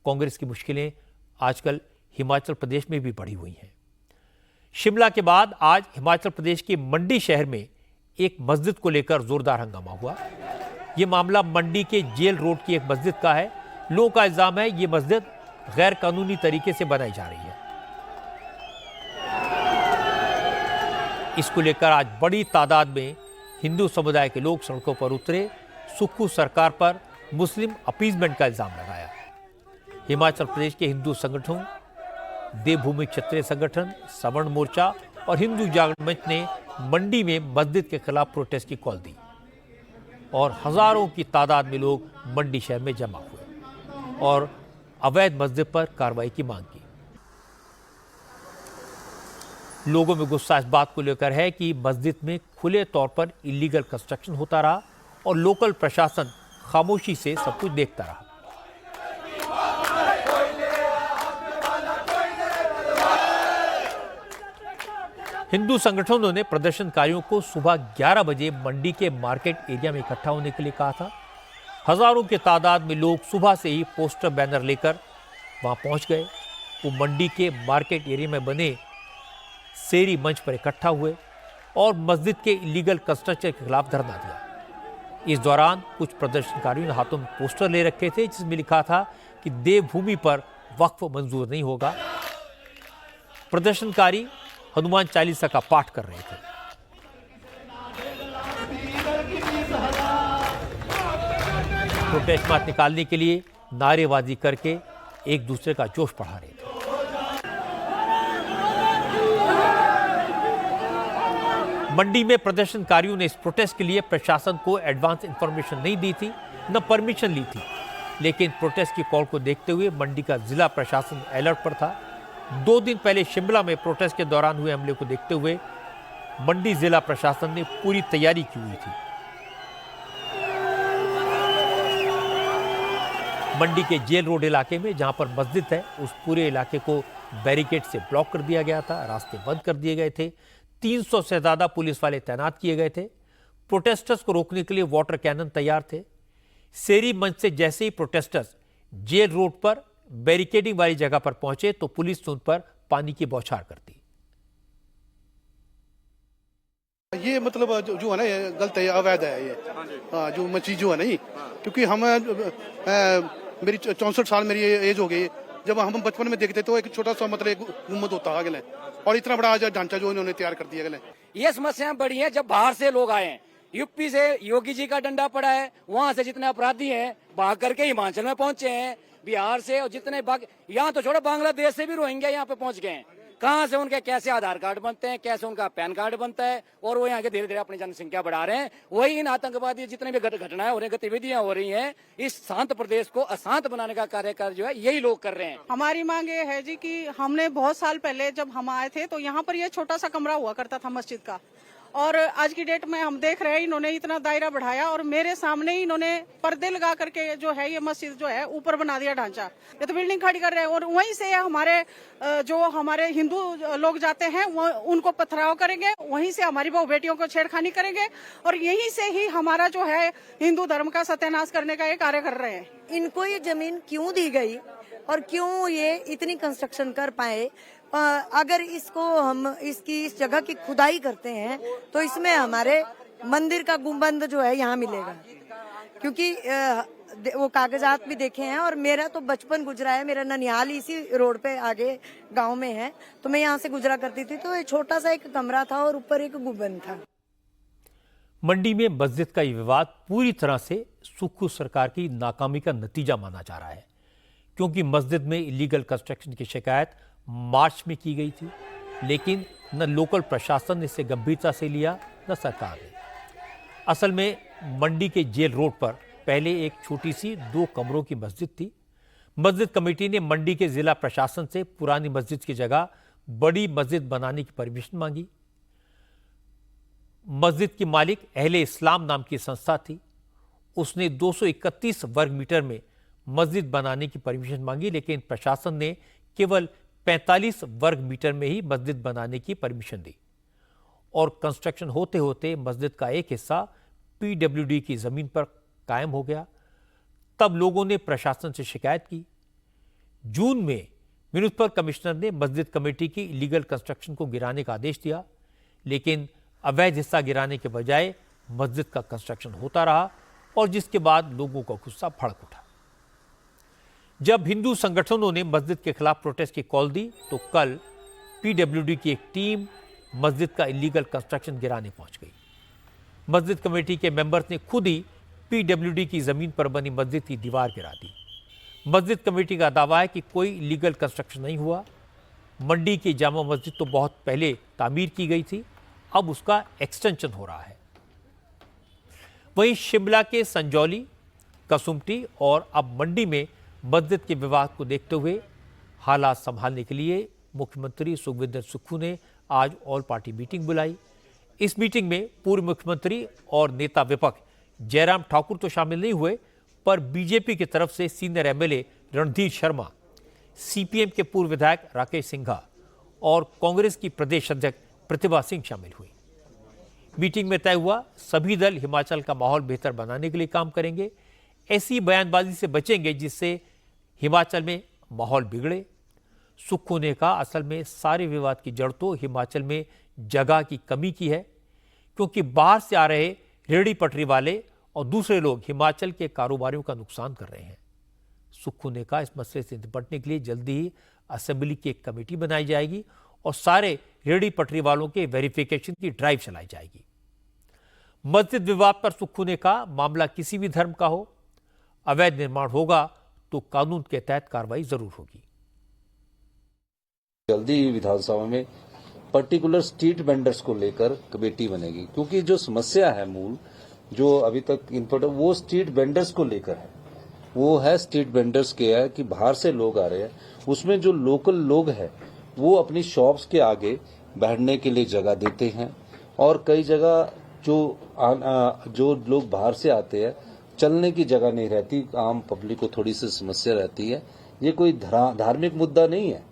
कांग्रेस की मुश्किलें आजकल हिमाचल प्रदेश में भी बढ़ी हुई हैं। शिमला के बाद आज हिमाचल प्रदेश के मंडी शहर में एक मस्जिद को लेकर जोरदार हंगामा हुआ। यह मामला मंडी के जेल रोड की एक मस्जिद का है। लोगों का इल्जाम है ये मस्जिद गैर कानूनी तरीके से बनाई जा रही है। इसको लेकर आज बड़ी तादाद में हिंदू समुदाय के लोग सड़कों पर उतरे, सुक्खू सरकार पर मुस्लिम अपीजमेंट का इल्जाम लगाया। हिमाचल प्रदेश के हिंदू संगठनों, देवभूमि क्षत्रिय संगठन, सवर्ण मोर्चा और हिंदू जागरण मंच ने मंडी में मस्जिद के खिलाफ प्रोटेस्ट की कॉल दी और हजारों की तादाद में लोग मंडी शहर में जमा हुए और अवैध मस्जिद पर कार्रवाई की मांग की। लोगों में गुस्सा इस बात को लेकर है कि मस्जिद में खुले तौर पर इलीगल कंस्ट्रक्शन होता रहा और लोकल प्रशासन खामोशी से सब कुछ देखता रहा। हिंदू संगठनों ने प्रदर्शनकारियों को सुबह 11 बजे मंडी के मार्केट एरिया में इकट्ठा होने के लिए कहा था। हजारों की तादाद में लोग सुबह से ही पोस्टर बैनर लेकर वहां पहुंच गए। वो मंडी के मार्केट एरिया में बने शेरी मंच पर इकट्ठा हुए और मस्जिद के इलीगल कंस्ट्रक्शन के खिलाफ धरना दिया। इस दौरान कुछ प्रदर्शनकारियों ने हाथों में पोस्टर ले रखे थे जिसमें लिखा था कि देवभूमि पर वक्फ मंजूर नहीं होगा। प्रदर्शनकारी हनुमान चालीसा का पाठ कर रहे थे। प्रोटेस्ट मार्च निकालने के लिए नारेबाजी करके एक दूसरे का जोश बढ़ा रहे थे। मंडी में प्रदर्शनकारियों ने इस प्रोटेस्ट के लिए प्रशासन को एडवांस इंफॉर्मेशन नहीं दी थी, न परमिशन ली थी, लेकिन प्रोटेस्ट की कॉल को देखते हुए मंडी का जिला प्रशासन अलर्ट पर था। 2 दिन पहले शिमला में प्रोटेस्ट के दौरान हुए हमले को देखते हुए मंडी जिला प्रशासन ने पूरी तैयारी की हुई थी। मंडी के जेल रोड इलाके में जहां पर मस्जिद है उस पूरे इलाके को बैरिकेड से ब्लॉक कर दिया गया था, रास्ते बंद कर दिए गए थे। 300 से ज्यादा पुलिस वाले तैनात किए गए थे। प्रोटेस्टर्स को रोकने के लिए वाटर कैनन तैयार थे। शेरी मंच से जैसे ही प्रोटेस्टर्स जेल रोड पर बैरिकेडिंग वाली जगह पर पहुंचे तो पुलिस उन पर पानी की बौछार कर दी। ये मतलब जो है ना ये गलत है, अवैध है ये। हाँ, जो मस्जिद जो है ना, क्योंकि हम मेरी 64 साल मेरी एज हो गई। जब हम बचपन में देखते तो एक छोटा सा मतलब एक गुम्बद होता है और इतना बड़ा आज ढांचा जो इन्होंने तैयार कर दिया। ये समस्याएं बड़ी हैं। जब बाहर से लोग आए हैं, यूपी से योगी जी का डंडा पड़ा है, वहां से जितने अपराधी हैं भाग करके हिमाचल में पहुंचे हैं, बिहार से और जितने यहाँ तो छोड़ो बांग्लादेश से भी रोहिंग्या यहाँ पे पहुंच गए हैं। कहाँ से उनके कैसे आधार कार्ड बनते हैं, कैसे उनका पैन कार्ड बनता है, और वो यहाँ के धीरे धीरे अपनी जनसंख्या बढ़ा रहे हैं। वही इन आतंकवादी जितने भी घटनाएं हो रही, गतिविधियां हो रही हैं, इस शांत प्रदेश को अशांत बनाने का कार्य जो है यही लोग कर रहे हैं। हमारी मांग ये है जी कि हमने बहुत साल पहले जब हम आए थे तो यहाँ पर ये छोटा सा कमरा हुआ करता था मस्जिद का, और आज की डेट में हम देख रहे हैं इन्होंने इतना दायरा बढ़ाया और मेरे सामने ही इन्होंने पर्दे लगा करके जो है ये मस्जिद जो है ऊपर बना दिया ढांचा। ये तो बिल्डिंग खड़ी कर रहे हैं और वहीं से हमारे हिंदू लोग जाते हैं वो उनको पथराव करेंगे, वहीं से हमारी बहु बेटियों को छेड़खानी करेंगे और यहीं से ही हमारा जो है हिंदू धर्म का सत्यानाश करने का ये कार्य कर रहे हैं। इनको ये जमीन क्यों दी गई और क्यों ये इतनी कंस्ट्रक्शन कर पाए? अगर इसको हम इस जगह की खुदाई करते हैं तो इसमें हमारे मंदिर का गुंबद जो है यहाँ मिलेगा, क्योंकि वो कागजात भी देखे हैं और मेरा तो बचपन गुजरा है। मेरा ननिहाल इसी रोड पे आगे गांव में है, तो मैं यहाँ से गुजरा करती थी। तो छोटा सा एक कमरा था और ऊपर एक गुंबद था। मंडी में मस्जिद का ये विवाद पूरी तरह से सुक्खू सरकार की नाकामी का नतीजा माना जा रहा है, क्योंकि मस्जिद में इलीगल कंस्ट्रक्शन की शिकायत मार्च में की गई थी, लेकिन न लोकल प्रशासन ने इसे गंभीरता से लिया न सरकार ने। असल में मंडी के जेल रोड पर पहले एक छोटी सी 2 कमरों की मस्जिद थी। मस्जिद कमेटी ने मंडी के जिला प्रशासन से पुरानी मस्जिद की जगह बड़ी मस्जिद बनाने की परमिशन मांगी। मस्जिद की मालिक अहले इस्लाम नाम की संस्था थी। उसने 231 वर्ग मीटर में मस्जिद बनाने की परमिशन मांगी, लेकिन प्रशासन ने केवल 45 वर्ग मीटर में ही मस्जिद बनाने की परमिशन दी और कंस्ट्रक्शन होते होते मस्जिद का एक हिस्सा पीडब्ल्यूडी की जमीन पर कायम हो गया। तब लोगों ने प्रशासन से शिकायत की। जून में म्युनिसिपल कमिश्नर ने मस्जिद कमेटी की इलीगल कंस्ट्रक्शन को गिराने का आदेश दिया, लेकिन अवैध हिस्सा गिराने के बजाय मस्जिद का कंस्ट्रक्शन होता रहा और जिसके बाद लोगों का गुस्सा भड़क उठा। जब हिंदू संगठनों ने मस्जिद के खिलाफ प्रोटेस्ट की कॉल दी तो कल पीडब्ल्यूडी की एक टीम मस्जिद का इलीगल कंस्ट्रक्शन गिराने पहुंच गई। मस्जिद कमेटी के मेंबर्स ने खुद ही पीडब्ल्यूडी की जमीन पर बनी मस्जिद की दीवार गिरा दी। मस्जिद कमेटी का दावा है कि कोई इलीगल कंस्ट्रक्शन नहीं हुआ। मंडी की जामा मस्जिद तो बहुत पहले तामीर की गई थी, अब उसका एक्सटेंशन हो रहा है। वहीं शिमला के संजौली, कसुम्पटी और अब मंडी में मस्जिद के विवाद को देखते हुए हालात संभालने के लिए मुख्यमंत्री सुखविंदर सुक्खू ने आज ऑल पार्टी मीटिंग बुलाई। इस मीटिंग में पूर्व मुख्यमंत्री और नेता विपक्ष जयराम ठाकुर तो शामिल नहीं हुए, पर बीजेपी की तरफ से senior MLA Randhir Sharma, CPM के पूर्व विधायक राकेश सिंघा और कांग्रेस की प्रदेश अध्यक्ष प्रतिभा सिंह शामिल हुई। मीटिंग में तय हुआ सभी दल हिमाचल का माहौल बेहतर बनाने के लिए काम करेंगे। ऐसी बयानबाजी से बचेंगे जिससे हिमाचल में माहौल बिगड़े। सुक्खू ने कहा, असल में सारे विवाद की जड़ तो हिमाचल में जगह की कमी की है, क्योंकि बाहर से आ रहे रेहड़ी पटरी वाले और दूसरे लोग हिमाचल के कारोबारियों का नुकसान कर रहे हैं। सुक्खू ने कहा, इस मसले से निपटने के लिए जल्दी ही असेंबली की एक कमेटी बनाई जाएगी और सारे रेहड़ी पटरी वालों के वेरिफिकेशन की ड्राइव चलाई जाएगी। मस्जिद विवाद पर सुक्खू ने कहा, मामला किसी भी धर्म का हो, अवैध निर्माण होगा तो कानून के तहत कार्रवाई जरूर होगी। जल्दी ही विधानसभा में पर्टिकुलर स्ट्रीट वेंडर्स को लेकर कमेटी बनेगी, क्योंकि जो समस्या है मूल जो अभी तक इनपुट वो स्ट्रीट वेंडर्स को लेकर है। वो है स्ट्रीट वेंडर्स के है कि बाहर से लोग आ रहे हैं, उसमें जो लोकल लोग हैं वो अपनी शॉप्स के आगे बैठने के लिए जगह देते हैं और कई जगह जो लोग बाहर से आते हैं चलने की जगह नहीं रहती, आम पब्लिक को थोड़ी सी समस्या रहती है। ये कोई धार्मिक मुद्दा नहीं है,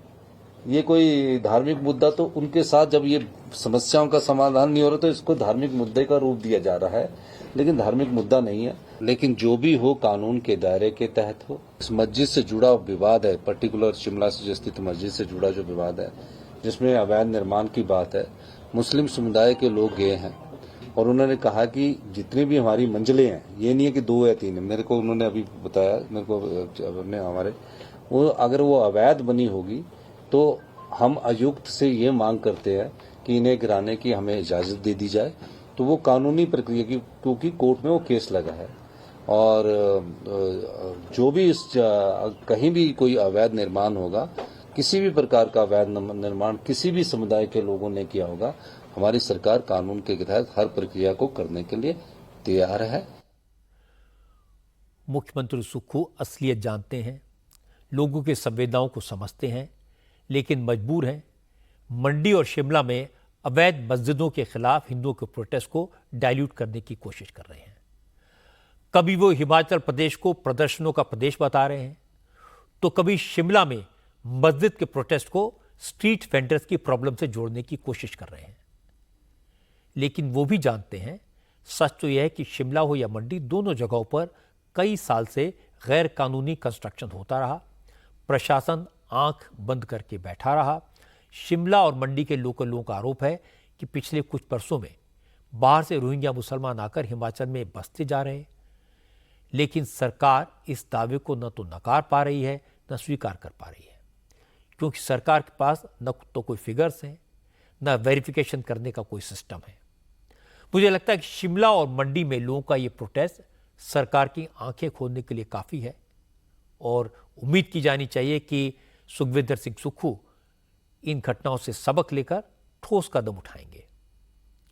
ये कोई धार्मिक मुद्दा तो उनके साथ जब ये समस्याओं का समाधान नहीं हो रहा तो इसको धार्मिक मुद्दे का रूप दिया जा रहा है, लेकिन धार्मिक मुद्दा नहीं है। लेकिन जो भी हो कानून के दायरे के तहत हो। इस मस्जिद से जुड़ा विवाद है, पर्टिकुलर शिमला से स्थित मस्जिद से जुड़ा जो विवाद है जिसमें अवैध निर्माण की बात है, मुस्लिम समुदाय के लोग गए हैं और उन्होंने कहा कि जितनी भी हमारी मंजिलें हैं, ये नहीं है कि 2 या 3 है, मेरे को उन्होंने अभी बताया, मेरे को हमारे वो अगर वो अवैध बनी होगी तो हम आयुक्त से ये मांग करते हैं कि इन्हें गिराने की हमें इजाजत दे दी जाए। तो वो कानूनी प्रक्रिया की, क्योंकि कोर्ट में वो केस लगा है और जो भी इस कहीं भी कोई अवैध निर्माण होगा, किसी भी प्रकार का अवैध निर्माण किसी भी समुदाय के लोगों ने किया होगा, हमारी सरकार कानून के तहत हर प्रक्रिया को करने के लिए तैयार है। मुख्यमंत्री सुक्खू असलियत जानते हैं, लोगों की संवेदनाओं को समझते हैं, लेकिन मजबूर हैं। मंडी और शिमला में अवैध मस्जिदों के खिलाफ हिंदुओं के प्रोटेस्ट को डाइल्यूट करने की कोशिश कर रहे हैं। कभी वो हिमाचल प्रदेश को प्रदर्शनों का प्रदेश बता रहे हैं, तो कभी शिमला में मस्जिद के प्रोटेस्ट को स्ट्रीट वेंडर्स की प्रॉब्लम से जोड़ने की कोशिश कर रहे हैं। लेकिन वो भी जानते हैं, सच तो यह है कि शिमला हो या मंडी, दोनों जगहों पर कई साल से गैर कानूनी कंस्ट्रक्शन होता रहा। प्रशासन आंख बंद करके बैठा रहा। शिमला और मंडी के लोकल लोगों का आरोप है कि पिछले कुछ वर्षों में बाहर से रोहिंग्या मुसलमान आकर हिमाचल में बसते जा रहे हैं, लेकिन सरकार इस दावे को न तो नकार पा रही है न स्वीकार कर पा रही है, क्योंकि सरकार के पास न तो कोई फिगर्स हैं न वेरिफिकेशन करने का कोई सिस्टम है। मुझे लगता है कि शिमला और मंडी में लोगों का ये प्रोटेस्ट सरकार की आंखें खोलने के लिए काफ़ी है और उम्मीद की जानी चाहिए कि सुखविंदर सिंह सुक्खू इन घटनाओं से सबक लेकर ठोस कदम उठाएंगे।